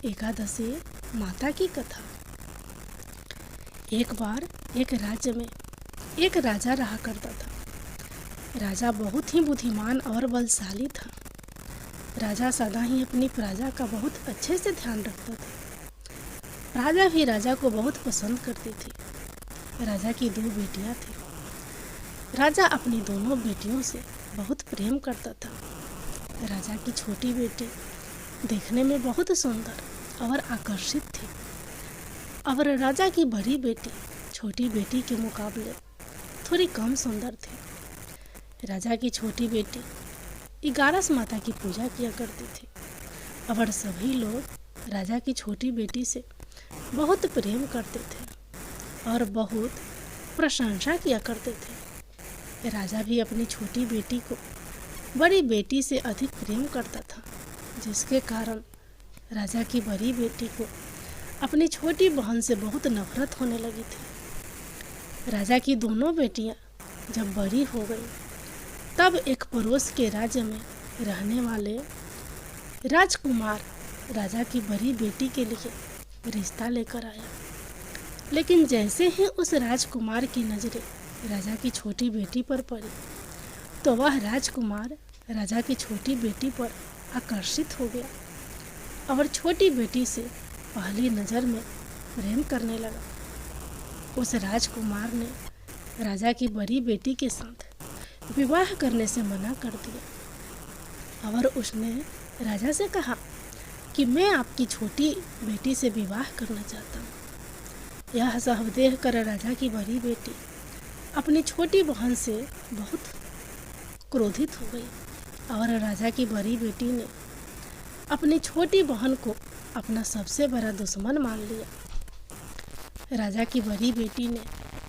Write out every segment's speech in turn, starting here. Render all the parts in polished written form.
एकादशी माता की कथा। एक बार एक राज्य में एक राजा रहा करता था। राजा बहुत ही बुद्धिमान और बलशाली था। राजा सदा ही अपनी प्रजा का बहुत अच्छे से ध्यान रखता था। प्रजा भी राजा को बहुत पसंद करती थी। राजा की 2 बेटियां थी। राजा अपनी दोनों बेटियों से बहुत प्रेम करता था। राजा की छोटी बेटी देखने में बहुत सुंदर और आकर्षित थी और राजा की बड़ी बेटी छोटी बेटी के मुकाबले थोड़ी कम सुंदर थी। राजा की छोटी बेटी 11 माता की पूजा किया करती थी और सभी लोग राजा की छोटी बेटी से बहुत प्रेम करते थे और बहुत प्रशंसा किया करते थे। राजा भी अपनी छोटी बेटी को बड़ी बेटी से अधिक प्रेम करता था, जिसके कारण राजा की बड़ी बेटी को अपनी छोटी बहन से बहुत नफरत होने लगी थी। राजा की दोनों बेटियां जब बड़ी हो गई तब एक पड़ोस के राज्य में रहने वाले राजकुमार राजा की बड़ी बेटी के लिए रिश्ता लेकर आया। लेकिन जैसे ही उस राजकुमार की नज़रें राजा की छोटी बेटी पर पड़ी तो वह राजकुमार राजा की छोटी बेटी पर आकर्षित हो गया और छोटी बेटी से पहली नज़र में प्रेम करने लगा। उस राजकुमार ने राजा की बड़ी बेटी के साथ विवाह करने से मना कर दिया और उसने राजा से कहा कि मैं आपकी छोटी बेटी से विवाह करना चाहता हूँ। यह सब देख कर राजा की बड़ी बेटी अपनी छोटी बहन से बहुत क्रोधित हो गई और राजा की बड़ी बेटी ने अपनी छोटी बहन को अपना सबसे बड़ा दुश्मन मान लिया। राजा की बड़ी बेटी ने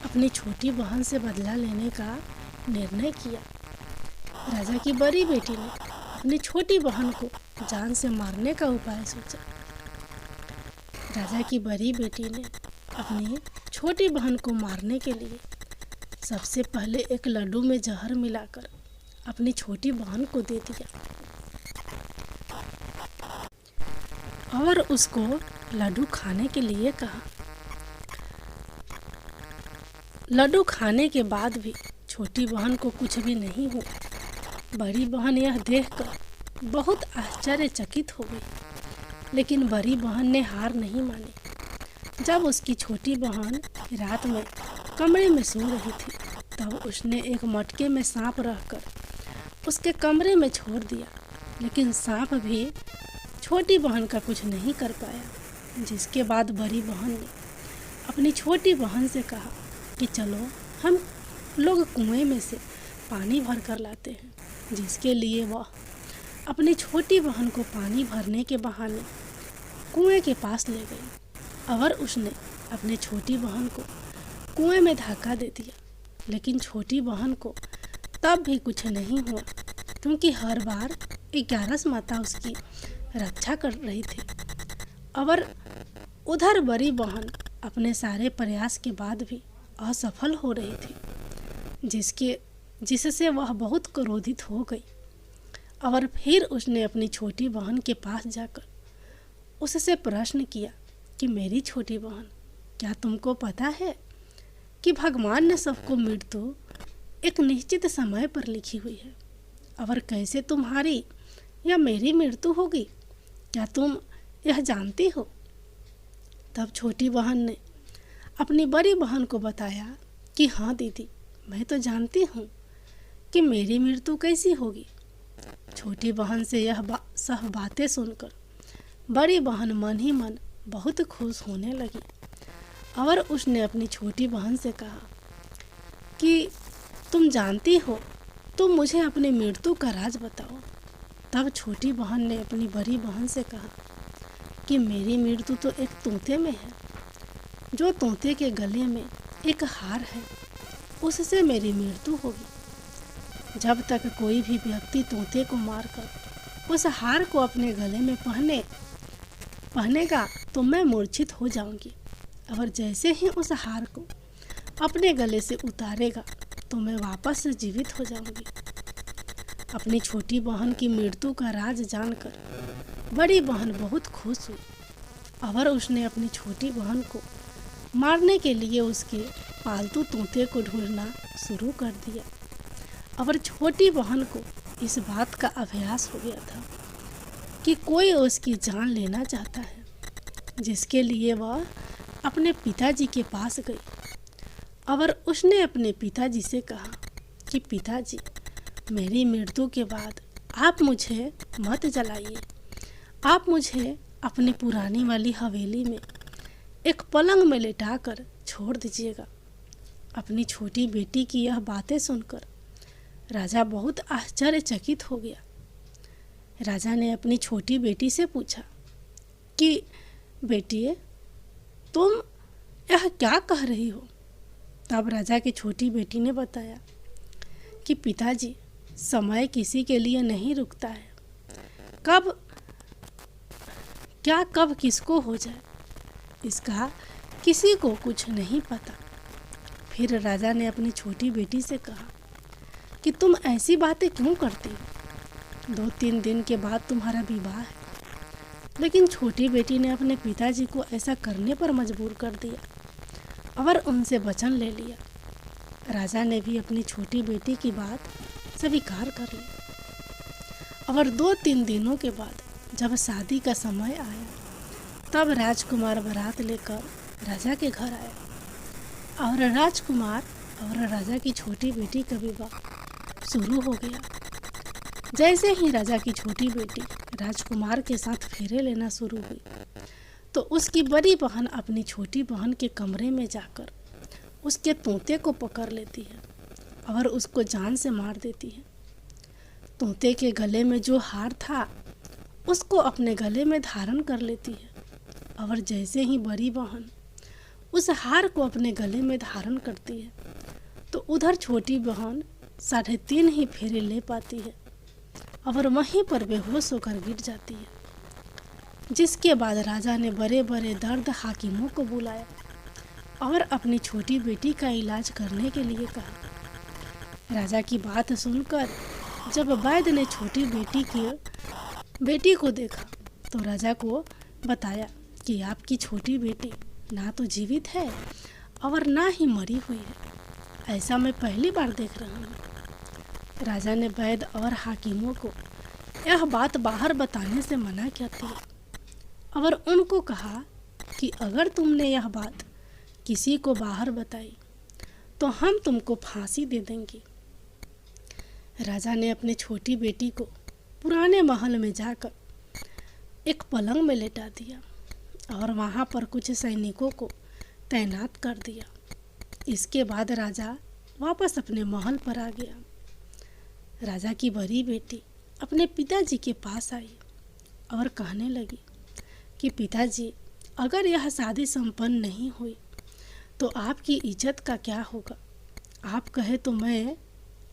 अपनी छोटी बहन से बदला लेने का निर्णय किया। राजा की बड़ी बेटी ने अपनी छोटी बहन को जान से मारने का उपाय सोचा। राजा की बड़ी बेटी ने अपनी छोटी बहन को मारने के लिए सबसे पहले एक लड्डू में जहर मिलाकर अपनी छोटी बहन को दे दिया और उसको लड्डू खाने के लिए कहा। लड्डू खाने के बाद भी छोटी बहन को कुछ भी नहीं हुआ। बड़ी बहन यह देखकर बहुत आश्चर्यचकित हो गई, लेकिन बड़ी बहन ने हार नहीं मानी। जब उसकी छोटी बहन रात में कमरे में सो रही थी तब उसने एक मटके में सांप रखकर उसके कमरे में छोड़ दिया, लेकिन सांप भी छोटी बहन का कुछ नहीं कर पाया। जिसके बाद बड़ी बहन ने अपनी छोटी बहन से कहा कि चलो हम लोग कुएं में से पानी भर कर लाते हैं, जिसके लिए वह अपनी छोटी बहन को पानी भरने के बहाने कुएं के पास ले गई और उसने अपनी छोटी बहन को कुएं में धक्का दे दिया। लेकिन छोटी बहन को तब भी कुछ नहीं हुआ, क्योंकि हर बार 11 माता उसकी रक्षा कर रही थी और उधर बड़ी बहन अपने सारे प्रयास के बाद भी असफल हो रही थी, जिससे वह बहुत क्रोधित हो गई और फिर उसने अपनी छोटी बहन के पास जाकर उससे प्रश्न किया कि मेरी छोटी बहन, क्या तुमको पता है कि भगवान ने सबको मृत्यु एक निश्चित समय पर लिखी हुई है और कैसे तुम्हारी या मेरी मृत्यु होगी, क्या तुम यह जानती हो? तब छोटी बहन ने अपनी बड़ी बहन को बताया कि हाँ दीदी, मैं तो जानती हूँ कि मेरी मृत्यु कैसी होगी। छोटी बहन से यह सब बातें सुनकर बड़ी बहन मन ही मन बहुत खुश होने लगी और उसने अपनी छोटी बहन से कहा कि तुम जानती हो, तुम मुझे अपनी मृत्यु का राज बताओ। तब छोटी बहन ने अपनी बड़ी बहन से कहा कि मेरी मृत्यु तो एक तोते में है। जो तोते के गले में एक हार है, उससे मेरी मृत्यु होगी। जब तक कोई भी व्यक्ति तोते को मारकर उस हार को अपने गले में पहनेगा तो मैं मूर्छित हो जाऊंगी, और जैसे ही उस हार को अपने गले से उतारेगा तो मैं वापस से जीवित हो जाऊंगी। अपनी छोटी बहन की मृत्यु का राज जानकर बड़ी बहन बहुत खुश हुई और उसने अपनी छोटी बहन को मारने के लिए उसके पालतू तोते को ढूंढना शुरू कर दिया। और छोटी बहन को इस बात का अभ्यास हो गया था कि कोई उसकी जान लेना चाहता है, जिसके लिए वह अपने पिताजी के पास गई। और उसने अपने पिताजी से कहा कि पिताजी, मेरी मृत्यु के बाद आप मुझे मत जलाइए, आप मुझे अपनी पुरानी वाली हवेली में एक पलंग में लेटाकर छोड़ दीजिएगा। अपनी छोटी बेटी की यह बातें सुनकर राजा बहुत आश्चर्यचकित हो गया। राजा ने अपनी छोटी बेटी से पूछा कि बेटी, तुम यह क्या कह रही हो? तब राजा की छोटी बेटी ने बताया कि पिताजी, समय किसी के लिए नहीं रुकता है। कब किसको हो जाए, इसका किसी को कुछ नहीं पता। फिर राजा ने अपनी छोटी बेटी से कहा कि तुम ऐसी बातें क्यों करती हो? 2-3 दिन के बाद तुम्हारा विवाह है। लेकिन छोटी बेटी ने अपने पिताजी को ऐसा करने पर मजबूर कर दिया और उनसे वचन ले लिया। राजा ने भी अपनी छोटी बेटी की बात स्वीकार कर ली। और 2-3 दिनों के बाद जब शादी का समय आया, तब राजकुमार बारात लेकर राजा के घर आया और राजकुमार और राजा की छोटी बेटी का विवाह शुरू हो गया। जैसे ही राजा की छोटी बेटी राजकुमार के साथ फेरे लेना शुरू हुई, तो उसकी बड़ी बहन अपनी छोटी बहन के कमरे में जाकर उसके तोते को पकड़ लेती है और उसको जान से मार देती है। तोते के गले में जो हार था उसको अपने गले में धारण कर लेती है। और जैसे ही बड़ी बहन उस हार को अपने गले में धारण करती है, तो उधर छोटी बहन 3.5 ही फेरे ले पाती है और वहीं पर बेहोश होकर गिर जाती है। जिसके बाद राजा ने बड़े बड़े दर्द हाकिमों को बुलाया और अपनी छोटी बेटी का इलाज करने के लिए कहा। राजा की बात सुनकर जब वैद्य ने छोटी बेटी को देखा, तो राजा को बताया कि आपकी छोटी बेटी ना तो जीवित है और ना ही मरी हुई है। ऐसा मैं पहली बार देख रहा हूँ। राजा ने वैद्य और हाकिमों को यह बात बाहर बताने से मना किया था और उनको कहा कि अगर तुमने यह बात किसी को बाहर बताई तो हम तुमको फांसी दे देंगे। राजा ने अपनी छोटी बेटी को पुराने महल में जाकर एक पलंग में लेटा दिया और वहाँ पर कुछ सैनिकों को तैनात कर दिया। इसके बाद राजा वापस अपने महल पर आ गया। राजा की बड़ी बेटी अपने पिताजी के पास आई और कहने लगी कि पिताजी, अगर यह शादी संपन्न नहीं हुई तो आपकी इज्जत का क्या होगा? आप कहे तो मैं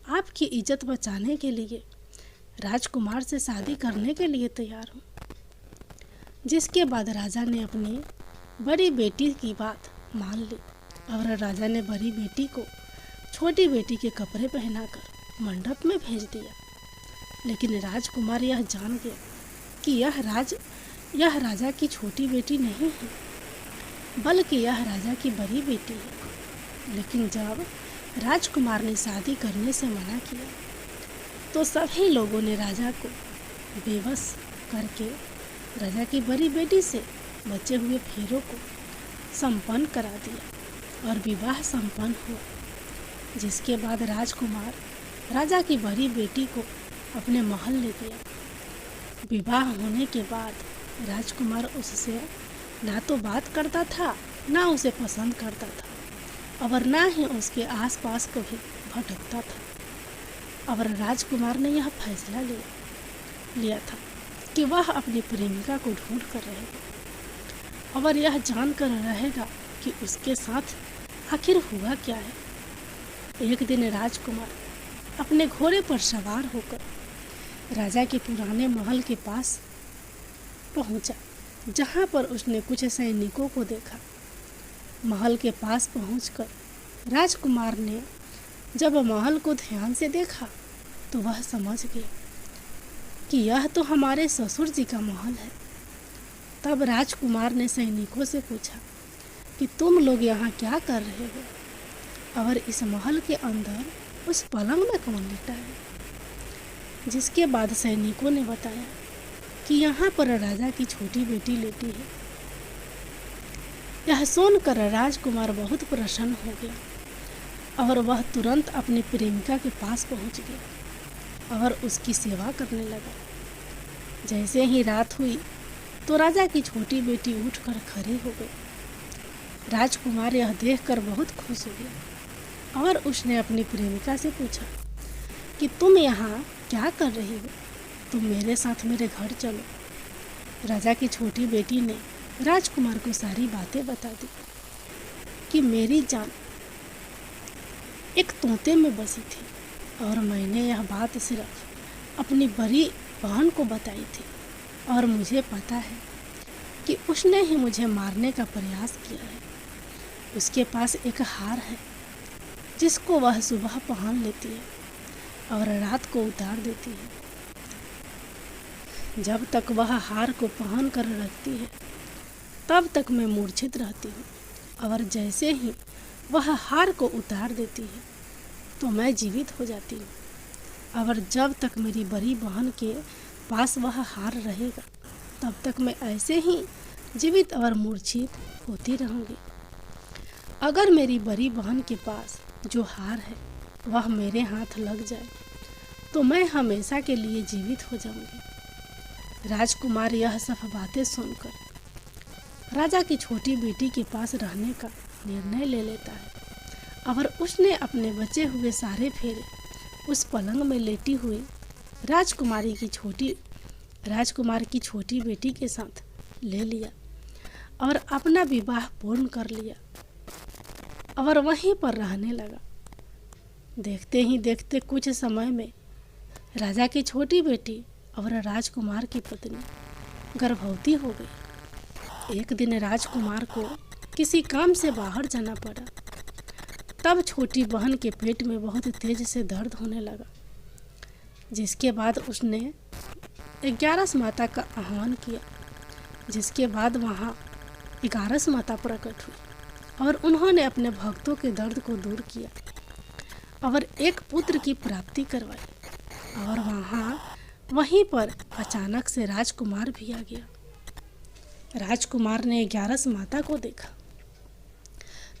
आपकी इज्जत बचाने के लिए राजकुमार से शादी करने के लिए तैयार हूँ। जिसके बाद राजा ने अपनी बड़ी बेटी की बात मान ली और राजा ने बड़ी बेटी को छोटी बेटी के कपड़े पहनाकर मंडप में भेज दिया। लेकिन राजकुमार यह जान गया कि यह राजा की छोटी बेटी नहीं है, बल्कि यह राजा की बड़ी बेटी है। लेकिन जब राजकुमार ने शादी करने से मना किया, तो सभी लोगों ने राजा को बेबस करके राजा की बड़ी बेटी से बचे हुए फेरों को संपन्न करा दिया और विवाह संपन्न हुआ। जिसके बाद राजकुमार राजा की बड़ी बेटी को अपने महल ले गया। विवाह होने के बाद राजकुमार उससे ना तो बात करता था, ना उसे पसंद करता था और ना ही उसके आसपास कभी भटकता था। और राजकुमार ने यह फैसला लिया था कि वह अपनी प्रेमिका को ढूंढ कर रहेगा और यह जानकर रहेगा कि उसके साथ आखिर हुआ क्या है। एक दिन राजकुमार अपने घोड़े पर सवार होकर राजा के पुराने महल के पास पहुंचा, जहां पर उसने कुछ सैनिकों को देखा। महल के पास पहुंचकर राजकुमार ने जब महल को ध्यान से देखा, तो वह समझ गया कि यह तो हमारे ससुर जी का महल है। तब राजकुमार ने सैनिकों से पूछा कि तुम लोग यहाँ क्या कर रहे हो और इस महल के अंदर उस पलंग में कौन लेटा है। जिसके बाद सैनिकों ने बताया कि यहाँ पर राजा की छोटी बेटी लेटी है। यह सुनकर राजकुमार बहुत प्रसन्न हो गया और वह तुरंत अपनी प्रेमिका के पास पहुँच गया और उसकी सेवा करने लगा। जैसे ही रात हुई तो राजा की छोटी बेटी उठकर खड़ी हो गई। राजकुमार यह देखकर बहुत खुश हो गया और उसने अपनी प्रेमिका से पूछा कि तुम यहाँ क्या कर रही हो, तुम मेरे साथ मेरे घर चलो। राजा की छोटी बेटी ने राजकुमार को सारी बातें बता दी कि मेरी जान एक तोते में बसी थी और मैंने यह बात सिर्फ अपनी बड़ी बहन को बताई थी और मुझे पता है कि उसने ही मुझे मारने का प्रयास किया है। उसके पास एक हार है जिसको वह सुबह पहन लेती है और रात को उतार देती है। जब तक वह हार को पहन कर रखती है तब तक मैं मूर्छित रहती हूँ और जैसे ही वह हार को उतार देती है तो मैं जीवित हो जाती हूँ और जब तक मेरी बड़ी बहन के पास वह हार रहेगा तब तक मैं ऐसे ही जीवित और मूर्छित होती रहूँगी। अगर मेरी बड़ी बहन के पास जो हार है वह मेरे हाथ लग जाए तो मैं हमेशा के लिए जीवित हो जाऊंगी। राजकुमार यह सब बातें सुनकर राजा की छोटी बेटी के पास रहने का निर्णय ले लेता है और उसने अपने बचे हुए सारे फेरे उस पलंग में लेटी हुई राजकुमार की छोटी बेटी के साथ ले लिया और अपना विवाह पूर्ण कर लिया और वहीं पर रहने लगा। देखते ही देखते कुछ समय में राजा की छोटी बेटी और राजकुमार की पत्नी गर्भवती हो गई। एक दिन राजकुमार को किसी काम से बाहर जाना पड़ा। तब छोटी बहन के पेट में बहुत तेज से दर्द होने लगा, जिसके बाद उसने 11 माता का आह्वान किया। जिसके बाद वहाँ 11 माता प्रकट हुई और उन्होंने अपने भक्तों के दर्द को दूर किया और एक पुत्र की प्राप्ति करवाई। और वहीं पर अचानक से राजकुमार भी आ गया। राजकुमार ने 11 माता को देखा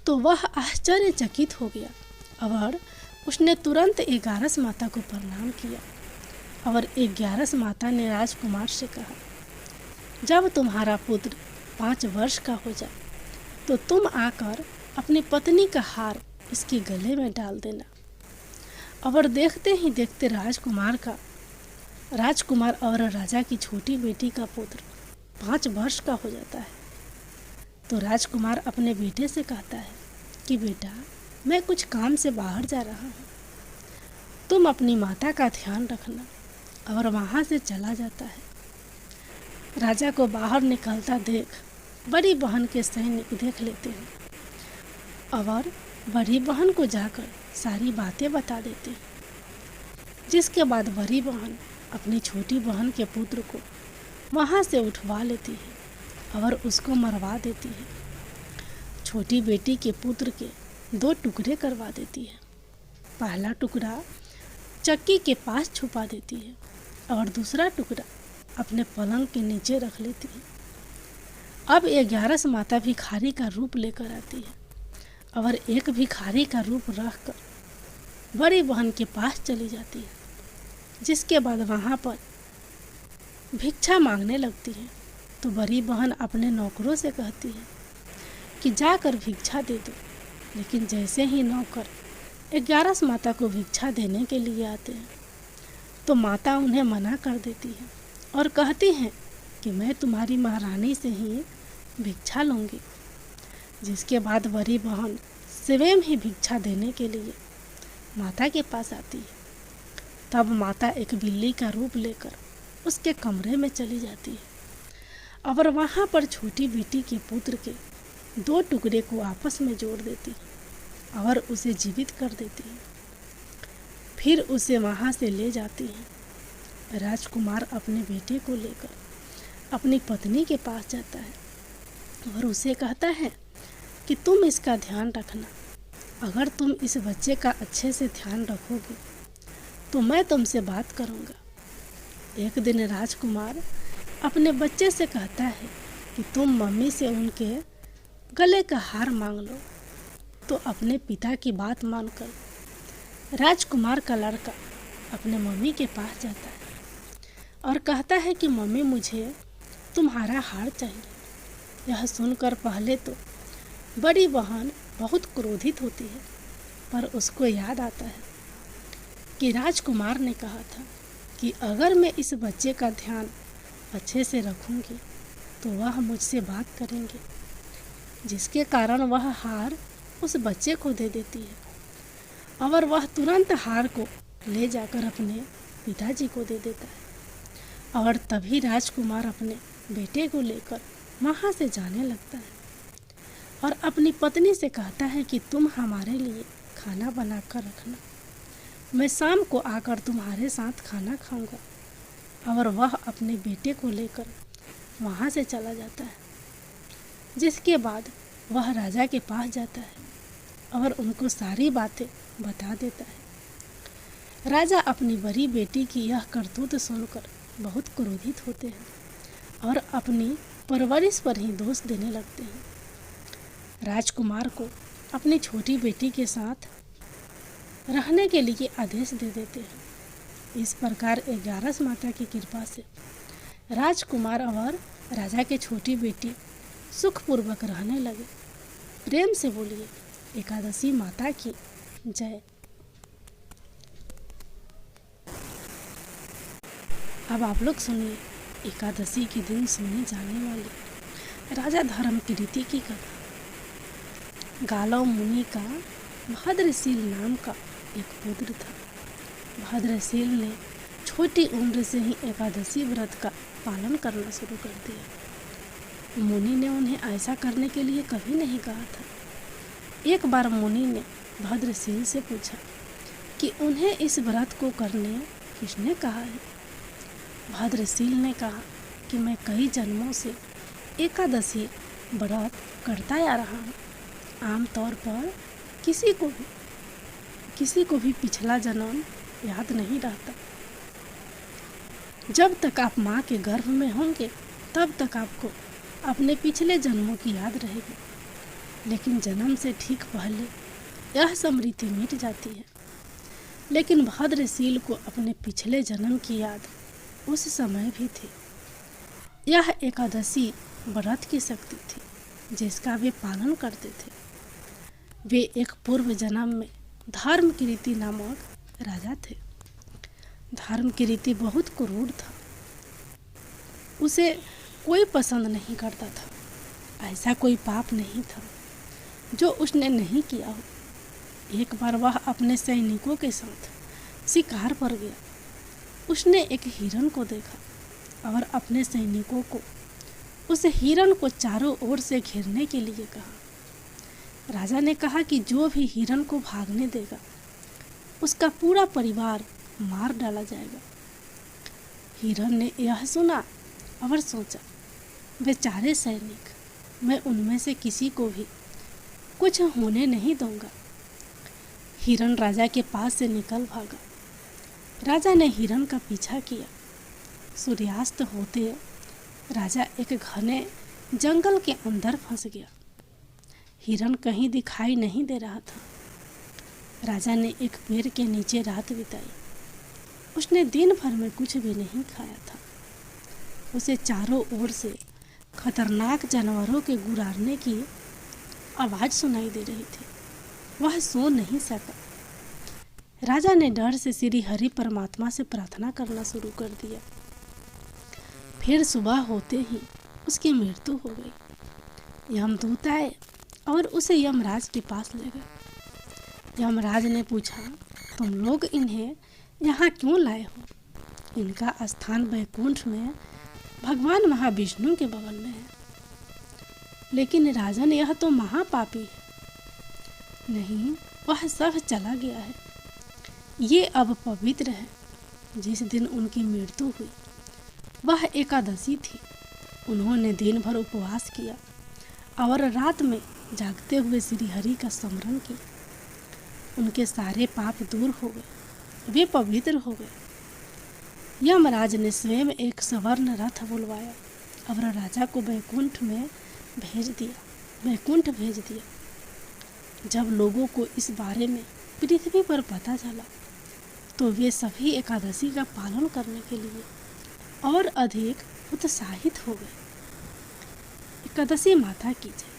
तो वह आश्चर्यचकित हो गया और उसने तुरंत 11 माता को प्रणाम किया और 11 माता ने राजकुमार से कहा, जब तुम्हारा पुत्र 5 वर्ष का हो जाए तो तुम आकर अपनी पत्नी का हार इसके गले में डाल देना। और देखते ही देखते राजकुमार और राजा की छोटी बेटी का पुत्र 5 वर्ष का हो जाता है। तो राजकुमार अपने बेटे से कहता है कि बेटा, मैं कुछ काम से बाहर जा रहा हूँ, तुम अपनी माता का ध्यान रखना। और वहाँ से चला जाता है। राजा को बाहर निकलता देख बड़ी बहन के सैनिक देख लेते हैं और बड़ी बहन को जाकर सारी बातें बता देते हैं। जिसके बाद बड़ी बहन अपनी छोटी बहन के पुत्र को वहाँ से उठवा लेती है और उसको मरवा देती है। छोटी बेटी के पुत्र के 2 टुकड़े करवा देती है। पहला टुकड़ा चक्की के पास छुपा देती है और दूसरा टुकड़ा अपने पलंग के नीचे रख लेती है। अब 11 माता भिखारी का रूप लेकर आती है और एक भिखारी का रूप रखकर बड़ी बहन के पास चली जाती है। जिसके बाद वहाँ पर भिक्षा मांगने लगती है। तो बड़ी बहन अपने नौकरों से कहती है कि जाकर भिक्षा दे दो। लेकिन जैसे ही नौकर 11 माता को भिक्षा देने के लिए आते हैं तो माता उन्हें मना कर देती है और कहती हैं कि मैं तुम्हारी महारानी से ही भिक्षा लूँगी। जिसके बाद बड़ी बहन स्वयं ही भिक्षा देने के लिए माता के पास आती है। तब माता एक बिल्ली का रूप लेकर उसके कमरे में चली जाती है और वहाँ पर छोटी बेटी के पुत्र के 2 टुकड़े को आपस में जोड़ देती है और उसे जीवित कर देती है। फिर उसे वहाँ से ले जाती है। राजकुमार अपने बेटे को लेकर अपनी पत्नी के पास जाता है और उसे कहता है कि तुम इसका ध्यान रखना। अगर तुम इस बच्चे का अच्छे से ध्यान रखोगे तो मैं तुमसे बात करूँगा। एक दिन राजकुमार अपने बच्चे से कहता है कि तुम मम्मी से उनके गले का हार मांग लो। तो अपने पिता की बात मानकर राजकुमार का लड़का अपने मम्मी के पास जाता है और कहता है कि मम्मी, मुझे तुम्हारा हार चाहिए। यह सुनकर पहले तो बड़ी बहन बहुत क्रोधित होती है, पर उसको याद आता है कि राजकुमार ने कहा था कि अगर मैं इस बच्चे का ध्यान अच्छे से रखूंगी तो वह मुझसे बात करेंगे, जिसके कारण वह हार उस बच्चे को दे देती है और वह तुरंत हार को ले जाकर अपने पिताजी को दे देता है। और तभी राजकुमार अपने बेटे को लेकर वहाँ से जाने लगता है और अपनी पत्नी से कहता है कि तुम हमारे लिए खाना बना कर रखना, मैं शाम को आकर तुम्हारे साथ खाना खाऊंगा। और वह अपने बेटे को लेकर वहाँ से चला जाता है, जिसके बाद वह राजा के पास जाता है और उनको सारी बातें बता देता है। राजा अपनी बड़ी बेटी की यह करतूत सुनकर बहुत क्रोधित होते हैं और अपनी परवरिश पर ही दोष देने लगते हैं। राजकुमार को अपनी छोटी बेटी के साथ रहने के लिए आदेश दे देते हैं। इस प्रकार 11 माता की कृपा से राजकुमार और राजा की छोटी बेटी सुखपूर्वक रहने लगे। प्रेम से बोलिए एकादशी माता की जय। अब आप लोग सुनिए एकादशी के दिन सुने जाने वाली राजा धर्मकीर्ति की कथा। गालव मुनि का भद्रशील नाम का एक पुत्र था। भद्रशील ने छोटी उम्र से ही एकादशी व्रत का पालन करना शुरू कर दिया। मुनि ने उन्हें ऐसा करने के लिए कभी नहीं कहा था। एक बार मुनि ने भद्रशील से पूछा कि उन्हें इस व्रत को करने किसने कहा है। भद्रशील ने कहा कि मैं कई जन्मों से एकादशी व्रत करता आ रहा हूँ। आमतौर पर किसी को भी पिछला जन्म याद नहीं रहता। जब तक आप माँ के गर्भ में होंगे तब तक आपको अपने पिछले जन्मों की याद रहेगी, लेकिन जन्म से ठीक पहले यह स्मृति मिट जाती है। लेकिन भद्रशील को अपने पिछले जन्म की याद उस समय भी थी। यह एकादशी व्रत की शक्ति थी जिसका वे पालन करते थे। वे एक पूर्व जन्म में धर्मकीर्ति नामक राजा थे। धर्मकीर्ति बहुत क्रूर था। उसे कोई पसंद नहीं करता था। ऐसा कोई पाप नहीं था जो उसने नहीं किया हो। एक बार वह अपने सैनिकों के साथ शिकार पर गया। उसने एक हिरण को देखा और अपने सैनिकों को उस हिरण को चारों ओर से घेरने के लिए कहा। राजा ने कहा कि जो भी हिरण को भागने देगा उसका पूरा परिवार मार डाला जाएगा। हिरण ने यह सुना और सोचा, बेचारे सैनिक, मैं उनमें से किसी को भी कुछ होने नहीं दूंगा। हिरण राजा के पास से निकल भागा। राजा ने हिरण का पीछा किया। सूर्यास्त होते राजा एक घने जंगल के अंदर फंस गया। हिरण कहीं दिखाई नहीं दे रहा था। राजा ने एक पेड़ के नीचे रात बिताई। उसने दिन भर में कुछ भी नहीं खाया था। उसे चारों ओर से खतरनाक जानवरों के गुर्राने की आवाज़ सुनाई दे रही थी। वह सो नहीं सका। राजा ने डर से श्री हरि परमात्मा से प्रार्थना करना शुरू कर दिया। फिर सुबह होते ही उसकी मृत्यु हो गई। यमदूत आए और उसे यमराज के पास ले गए। यमराज ने पूछा, तुम लोग इन्हें यहाँ क्यों लाए हो? इनका स्थान वैकुंठ में भगवान महाविष्णु के बगल में है। लेकिन राजन, यह तो महापापी है। नहीं, वह सब चला गया है। ये अब पवित्र है। जिस दिन उनकी मृत्यु हुई वह एकादशी थी। उन्होंने दिन भर उपवास किया और रात में जागते हुए श्री हरि का स्मरण किया। उनके सारे पाप दूर हो गए, वे पवित्र हो गए। यमराज ने स्वयं एक स्वर्ण रथ बुलवाया और राजा को वैकुंठ भेज दिया। जब लोगों को इस बारे में पृथ्वी पर पता चला तो वे सभी एकादशी का पालन करने के लिए और अधिक उत्साहित हो गए। एकादशी माता की जय।